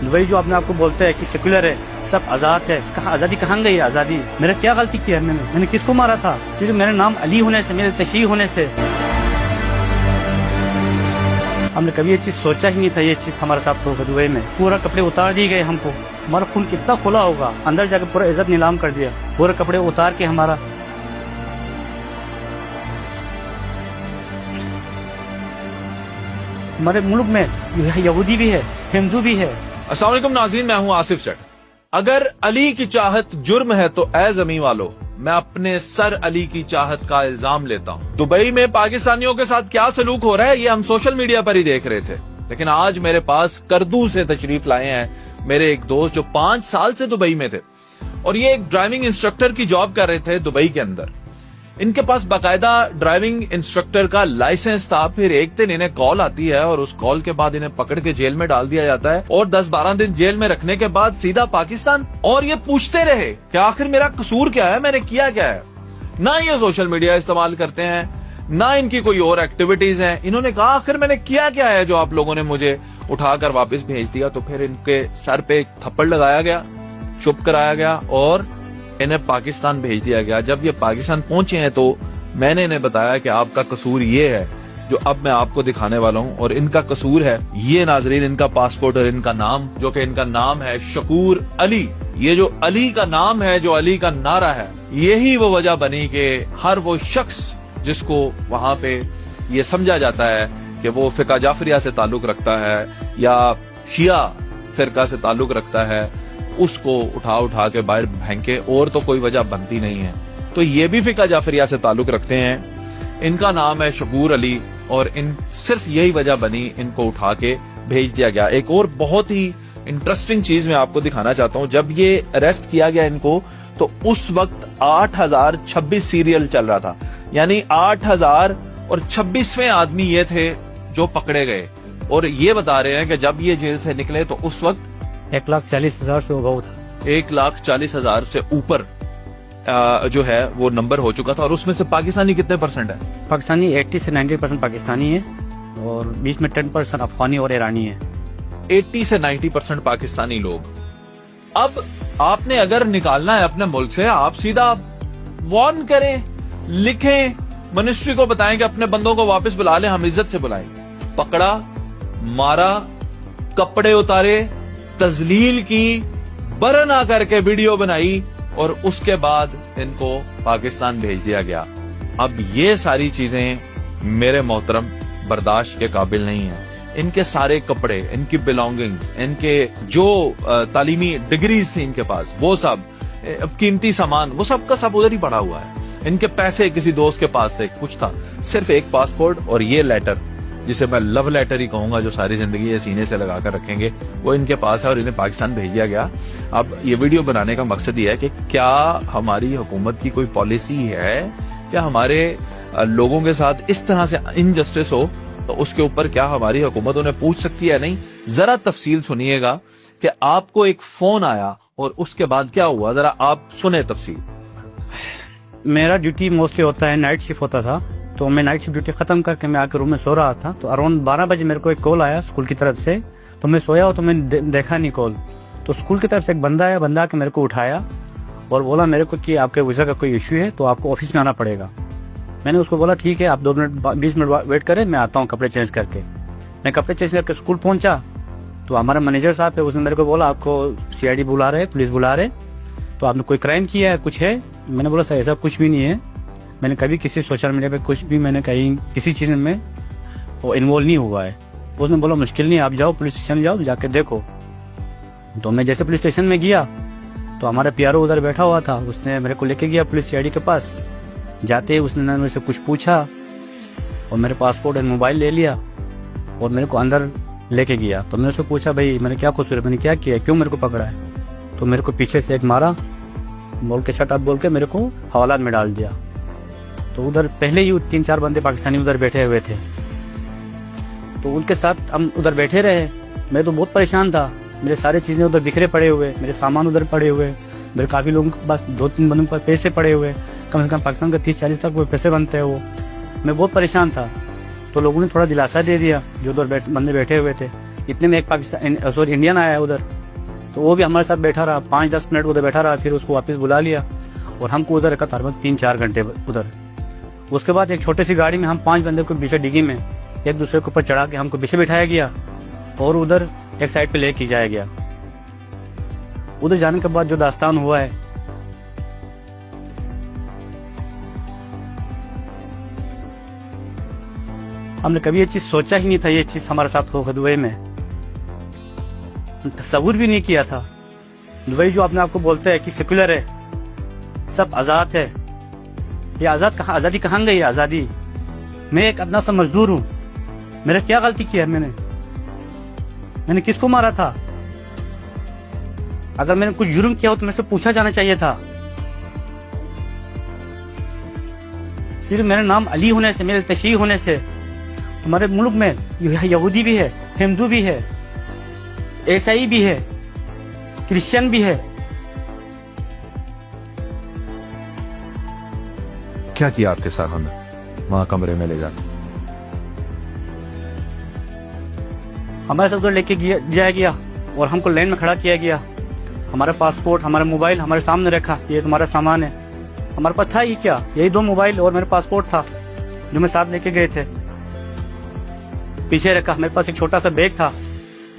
Dubai जो अपने आपको बोलते हैं कि सेक्युलर है, सब आज़ाद है, कहाँ आज़ादी, कहाँ गई आज़ादी? मैंने क्या गलती की है? मैंने किसको मारा था? सिर्फ मेरे नाम अली होने से, मेरे तशरीह होने से। हमने कभी ये चीज़ सोचा ही नहीं था, ये चीज़ हमारे साथ होगा। दुबई में पूरा कपड़े उतार दिए गए हमको, हमारा खून कितना खुला होगा, अंदर जाकर पूरा इज्जत नीलाम कर दिया, पूरे कपड़े उतार के हमारा। हमारे मुल्क में यहूदी भी है, हिंदू भी है। अस्सलाम वालेकुम नाज़रीन, मैं हूं आसिफ चट। अगर अली की चाहत जुर्म है तो ऐ ज़मीं वालों, मैं अपने सर अली की चाहत का इल्जाम लेता हूं। दुबई में पाकिस्तानियों के साथ क्या सलूक हो रहा है ये हम सोशल मीडिया पर ही देख रहे थे, लेकिन आज मेरे पास करदू से तशरीफ लाए हैं मेरे एक दोस्त जो 5 साल से दुबई में थे और ये एक ड्राइविंग इंस्ट्रक्टर की जॉब कर रहे थे दुबई के अंदर। इनके पास बाकायदा ड्राइविंग इंस्ट्रक्टर का लाइसेंस था। फिर एक दिन इन्हें कॉल आती है और उस कॉल के बाद इन्हें पकड़ के जेल में डाल दिया जाता है और 10-12 दिन जेल में रखने के बाद सीधा पाकिस्तान। और ये पूछते रहे कि आखिर मेरा कसूर क्या है, मैंने किया क्या है। ना ये सोशल मीडिया इस्तेमाल करते हैं, ना इनकी कोई और एक्टिविटीज है। इन्होंने कहा आखिर मैंने किया क्या है जो आप लोगों ने मुझे उठाकर वापस भेज दिया। तो फिर इनके सर पे थप्पड़ लगाया गया, चुप कराया गया और इन्हें पाकिस्तान भेज दिया गया। जब ये पाकिस्तान पहुंचे हैं तो मैंने इन्हें बताया कि आपका कसूर ये है जो अब मैं आपको दिखाने वाला हूं। और इनका कसूर है ये नाजरीन, इनका पासपोर्ट और इनका नाम, जो कि इनका नाम है शकूर अली। ये जो अली का नाम है, जो अली का नारा है, यही वो वजह बनी कि हर वो शख्स जिसको वहां पे ये समझा जाता है कि वो फिका जाफरिया से ताल्लुक रखता है या शिया फिरका से ताल्लुक रखता है, उसको उठा के बाहर फेंके, और तो कोई वजह बनती नहीं है। तो ये भी फिका जाफरिया से ताल्लुक रखते हैं। इनका नाम है शकूर अली और इन सिर्फ यही वजह बनी इनको उठा के भेज दिया गया। एक और बहुत ही इंटरेस्टिंग चीज मैं आपको दिखाना चाहता हूं। जब ये अरेस्ट किया गया इनको तो उस वक्त 8026 सीरियल चल रहा था, यानी 8026वें आदमी ये थे जो पकड़े गए। और ये बता रहे हैं कि जब ये जेल से निकले तो उस वक्त 1,40,000 से उगाऊ था। 1,40,000 से ऊपर जो है वो नंबर हो चुका था। और उसमें से पाकिस्तानी कितने परसेंट है? पाकिस्तानी 80 से 90% पाकिस्तानी है और बीच में 10% अफगानी और ईरानी है। 80 से 90% पाकिस्तानी लोग। अब आपने अगर निकालना है अपने मुल्क से, आप सीधा वार्न करें, लिखें, मिनिस्ट्री को बताएं कि अपने बंदों को वापस बुला लें, हम इज्जत से बुलाएं। पकड़ा, मारा, कपड़े उतारे, तजलील की, बरना करके वीडियो बनाई और उसके बाद इनको पाकिस्तान भेज दिया गया। अब ये सारी चीजें मेरे मोहतरम बर्दाश्त के काबिल नहीं है। इनके सारे कपड़े, इनकी बिलोंगिंग्स, इनके जो तालीमी डिग्रीज थी इनके पास, वो सब कीमती सामान, वो सब का सब उधर ही पड़ा हुआ है। इनके पैसे किसी दोस्त के पास थे, कुछ था, सिर्फ एक पासपोर्ट और ये लेटर, जिसे मैं लव लेटर ही कहूंगा, जो सारी जिंदगी ये सीने से लगाकर रखेंगे, वो इनके पास है और इन्हें पाकिस्तान भेज दिया गया। अब ये वीडियो बनाने का मकसद ये है कि क्या हमारी हुकूमत की कोई पॉलिसी है, क्या हमारे लोगों के साथ इस तरह से इनजस्टिस हो तो उसके ऊपर क्या हमारी हुकूमत उन्हें पूछ सकती है? नहीं। जरा तफसील सुनिएगा कि आपको एक फोन आया और उसके बाद क्या हुआ, जरा आप सुने तफसील। मेरा ड्यूटी मोस्टली होता है, नाइट शिफ्ट होता था, तो मैं नाइट शिफ्ट ड्यूटी खत्म करके मैं आकर रूम में सो रहा था। तो अराउंड 12 बजे मेरे को एक कॉल आया स्कूल की तरफ से। तो मैं सोया तो मैंने देखा नहीं कॉल। तो स्कूल की तरफ से एक बंदा आया, बंदा आके मेरे को उठाया और बोला मेरे को कि आपके वीज़ा का कोई इशू है तो आपको ऑफिस में आना पड़ेगा। मैंने उसको बोला ठीक है, आप 2 मिनट 20 मिनट वेट करें, मैं आता हूँ कपड़े चेंज करके। मैं कपड़े चेंज करके स्कूल पहुंचा तो हमारा मैनेजर साहब है, उसने मेरे को बोला आपको CID बुला रहे, पुलिस बुला रहे, तो आपने कोई क्राइम किया है, कुछ है? मैंने बोला सर ऐसा कुछ भी नहीं है, मैंने कभी किसी सोशल मीडिया पे कुछ भी, मैंने कहीं किसी चीज़ में वो इन्वॉल्व नहीं हुआ है। उसने बोला मुश्किल नहीं, आप जाओ पुलिस स्टेशन, जाओ जाके देखो। तो मैं जैसे पुलिस स्टेशन में गया तो हमारा PRO उधर बैठा हुआ था, उसने मेरे को लेके गया पुलिस CID के पास। जाते ही उसने मेरे से कुछ पूछा और मेरे पासपोर्ट और मोबाइल ले लिया और मेरे को अंदर लेके गया। तो मैंने उससे पूछा भाई मैंने क्या कसूर है, मैंने क्या किया, क्यों मेरे को पकड़ा है? तो मेरे को पीछे से एक मारा, बोल के शट अप बोल के मेरे को हवालात में डाल दिया। तो उधर पहले ही 3-4 बंदे पाकिस्तानी उधर बैठे हुए थे, तो उनके साथ हम उधर बैठे रहे। मैं तो बहुत परेशान था, मेरे सारे चीज़ें उधर बिखरे पड़े हुए, मेरे सामान उधर पड़े हुए, मेरे काफ़ी लोगों के पास 2-3 बंदों के पास पैसे पड़े हुए, कम से कम पाकिस्तान का 30-40 तक वो पैसे बनते हैं वो। मैं बहुत परेशान था। तो लोगों ने थोड़ा दिलासा दे दिया जो उधर बंदे बैठे हुए थे। इतने में एक इंडियन आया उधर, तो वो भी हमारे साथ बैठा रहा, 5-10 मिनट उधर बैठा रहा, फिर उसको वापस बुला लिया और हमको उधर रखा तकरीबन 3-4 घंटे उधर। उसके बाद एक छोटी सी गाड़ी में हम 5 बंदे को पीछे डिग्गी में एक दूसरे के ऊपर चढ़ा के हमको पीछे बिठाया गया और उधर एक साइड पे लेके जाया गया। उधर जाने के बाद जो दास्तान हुआ है, हमने कभी ये चीज सोचा ही नहीं था, ये चीज हमारे साथ होगा दुबई में, तस्वुर भी नहीं किया था। दुबई जो अपने आपको बोलते हैं कि सेकुलर है, सब आजाद है, ये आजादी कहाँ गई? आजादी, मैं एक अदना सा मजदूर हूँ, मैंने क्या गलती किया? मैंने किसको मारा था? अगर मैंने कुछ जुर्म किया हो तो मेरे से पूछा जाना चाहिए था। सिर्फ मेरा नाम अली होने से, मेरे तशही होने से हमारे मुल्क में यहूदी भी है, हिंदू भी है, ईसाई भी है, क्रिश्चियन भी है। क्या किया आपके साथ हमने वहां कमरे में ले जाकर? हमारे साथ उधर लेके जाया गया और हमको लाइन में खड़ा किया गया। हमारा पासपोर्ट, हमारा मोबाइल हमारे सामने रखा, ये तुम्हारा सामान है। हमारे पास था ही क्या, यही 2 मोबाइल और मेरा पासपोर्ट था जो मैं साथ लेके गए थे। पीछे रखा, मेरे पास एक छोटा सा बैग था।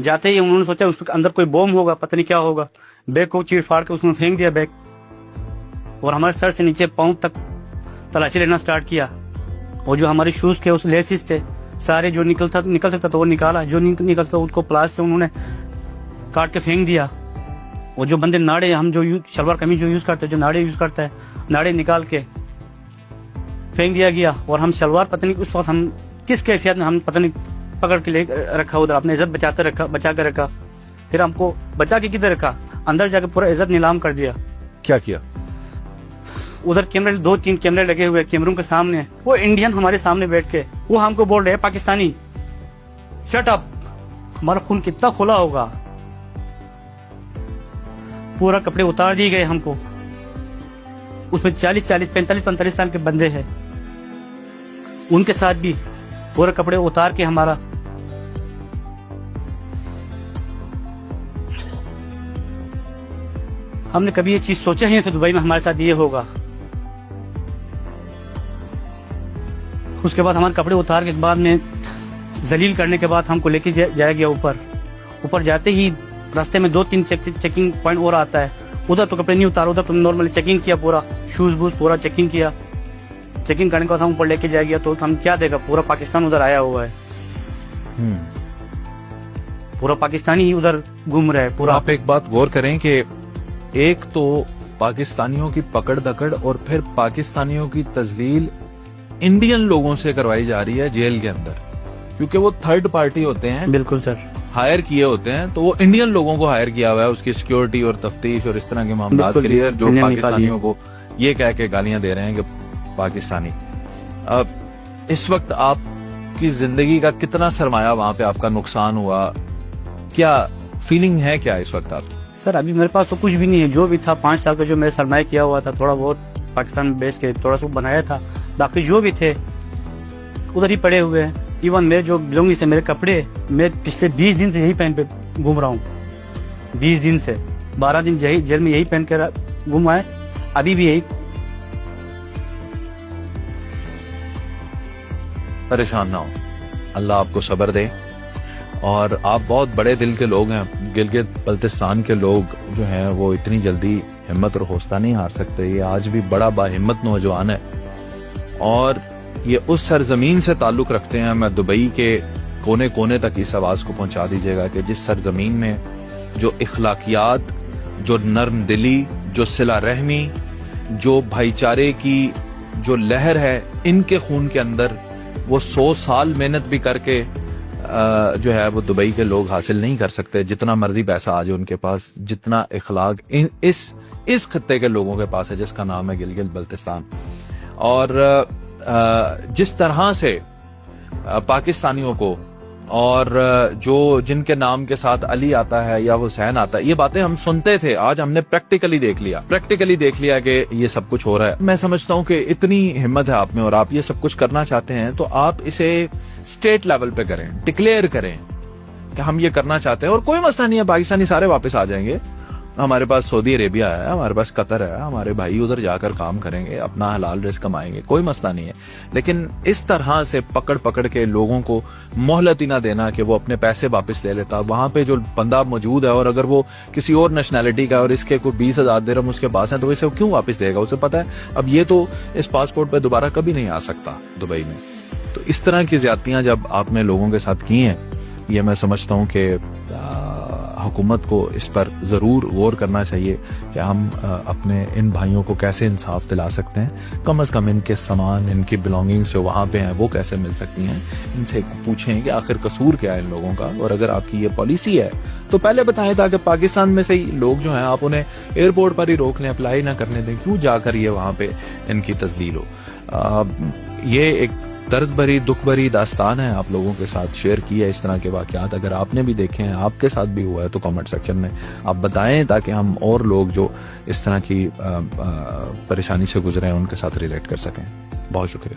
जाते ही उन्होंने सोचा उसके अंदर कोई बम होगा, पता नहीं क्या होगा। बैग को चीर फाड़ के उसमें फेंक दिया बैग, और हमारे सर से नीचे पांव तक तलाशी लेना स्टार्ट किया। और जो हमारे शूज थे, उस लेसिस थे सारे, जो निकल सकता था वो निकाला, जो निकल सकता उसको प्लास से उन्होंने काट के फेंक दिया। और जो बंदे नाड़े, हम जो शलवार कमीज जो यूज करते हैं, जो नाड़े यूज करता है, नाड़े निकाल के फेंक दिया गया। और हम शलवार पता नहीं उस वक्त हम किस कैफियत में, हम पता नहीं पकड़ के ले रखा उधर, अपने इज्जत बचा कर रखा। फिर हमको बचा के किधर रखा, अंदर जाके पूरा इज्जत नीलाम कर दिया। क्या किया? उधर कैमरे, 2-3 कैमरे लगे हुए, कैमरों के सामने वो इंडियन हमारे सामने बैठ के वो हमको बोल रहे हैं पाकिस्तानी शट अप। हमारा खून कितना खोला होगा। पूरा कपड़े उतार दिए गए हमको। उसमें 40-40, 45-45 साल के बंदे हैं, उनके साथ भी पूरे कपड़े उतार के हमारा। हमने कभी ये चीज सोचा ही नहीं था दुबई में हमारे साथ ये होगा। उसके बाद हमारे कपड़े उतार के बाद में जलील करने के बाद हमको लेके जाया गया ऊपर जाते ही रास्ते में 2-3 चेकिंग पॉइंट और आता है। उधर तो कपड़े नहीं उतारा, उधर तो नॉर्मली चेकिंग किया, पूरा शूज बूज पूरा चेकिंग किया। चेकिंग करने के बाद हम ऊपर लेके जाया गया तो हम क्या देखा, पूरा पाकिस्तान उधर आया हुआ है। पूरा पाकिस्तानी ही उधर घूम रहा है पूरा। आप एक बात गौर करें कि एक तो पाकिस्तानियों की पकड़ दकड़ और फिर पाकिस्तानियों की तजलील इंडियन लोगों से करवाई जा रही है जेल के अंदर, क्योंकि वो थर्ड पार्टी होते हैं। बिल्कुल सर, हायर किए होते हैं, तो वो इंडियन लोगों को हायर किया हुआ है उसकी सिक्योरिटी और तफ्तीश और इस तरह के मामला के लिए, जो पाकिस्तानियों को ये कह के गालियां दे रहे हैं कि पाकिस्तानी। अब इस वक्त आपकी जिंदगी का कितना सरमाया वहां पे आपका नुकसान हुआ, क्या फीलिंग है क्या इस वक्त आपकी? सर अभी मेरे पास तो कुछ भी नहीं है। जो भी था 5 साल का जो मेरे सरमाया किया हुआ था, थोड़ा बहुत पाकिस्तान में बेच के थोड़ा सा बनाया था, बाकी जो भी थे उधर ही पड़े हुए हैं। इवन मेरे जो बिलोंगिंग से, मेरे कपड़े, मैं पिछले 20 दिन से यही पहन पे घूम रहा हूँ। 20 दिन से 12 दिन जेल में यही पहन कर घूम आए, अभी भी यही। परेशान ना हो, अल्लाह आपको सब्र दे। और आप बहुत बड़े दिल के लोग हैं। गिलगित बल्तिस्तान के लोग जो हैं वो इतनी जल्दी हिम्मत और हौसला नहीं हार सकते। ये आज भी बड़ा बाहिम्मत नौजवान है और ये उस सरजमीन से ताल्लुक रखते हैं। मैं दुबई के कोने कोने तक इस आवाज को पहुंचा दीजिएगा कि जिस सरजमीन में जो इखलाकियात, जो नर्म दिली, जो सिला रहमी, जो भाईचारे की जो लहर है, इनके खून के अंदर वो 100 साल मेहनत भी करके जो है वो दुबई के लोग हासिल नहीं कर सकते। जितना मर्जी पैसा आ जाए उनके पास, जितना इखलाक इस खत्ते के लोगों के पास है जिसका नाम है गिलगित बल्तिस्तान। और जिस तरह से पाकिस्तानियों को और जो जिनके नाम के साथ अली आता है या हुसैन आता है, ये बातें हम सुनते थे, आज हमने प्रैक्टिकली देख लिया कि ये सब कुछ हो रहा है। मैं समझता हूँ कि इतनी हिम्मत है आप में और आप ये सब कुछ करना चाहते हैं, तो आप इसे स्टेट लेवल पे करें, डिक्लेयर करें कि हम ये करना चाहते हैं और कोई मसला नहीं है, पाकिस्तानी सारे वापस आ जाएंगे। हमारे पास सऊदी अरेबिया है, हमारे पास कतर है, हमारे भाई उधर जाकर काम करेंगे, अपना हलाल रिस्क कमाएंगे, कोई मसला नहीं है। लेकिन इस तरह से पकड़ पकड़ के लोगों को मोहलत ही ना देना कि वो अपने पैसे वापस ले लेता। वहां पे जो बंदा मौजूद है और अगर वो किसी और नेशनैलिटी का और इसके कोई 20,000 दिरहम उसके पास है तो इसे क्यों वापस देगा? उसे पता है अब ये तो इस पासपोर्ट पर दोबारा कभी नहीं आ सकता दुबई में। तो इस तरह की ज्यादतियां जब आपने लोगों के साथ की हैं, ये मैं समझता हूं कि हुकूमत को इस पर ज़रूर गौर करना चाहिए कि हम अपने इन भाइयों को कैसे इंसाफ दिला सकते हैं। कम से कम इनके सामान, इनकी बिलोंगिंग्स जो वहाँ पे हैं वो कैसे मिल सकती हैं। इनसे पूछें कि आखिर कसूर क्या है इन लोगों का, और अगर आपकी ये पॉलिसी है तो पहले बताएं ताकि पाकिस्तान में से ही लोग जो हैं आप उन्हें एयरपोर्ट पर ही रोक लें, अप्लाई ना करने दें। क्यों जाकर ये वहाँ पे इनकी तजलील हो। ये एक दर्द भरी, दुख भरी दास्तान है, आप लोगों के साथ शेयर की है इस तरह के वाकयात। अगर आपने भी देखे हैं, आपके साथ भी हुआ है तो कमेंट सेक्शन में आप बताएं ताकि हम और लोग जो इस तरह की परेशानी से गुजरे हैं उनके साथ रिलेट कर सकें। बहुत शुक्रिया।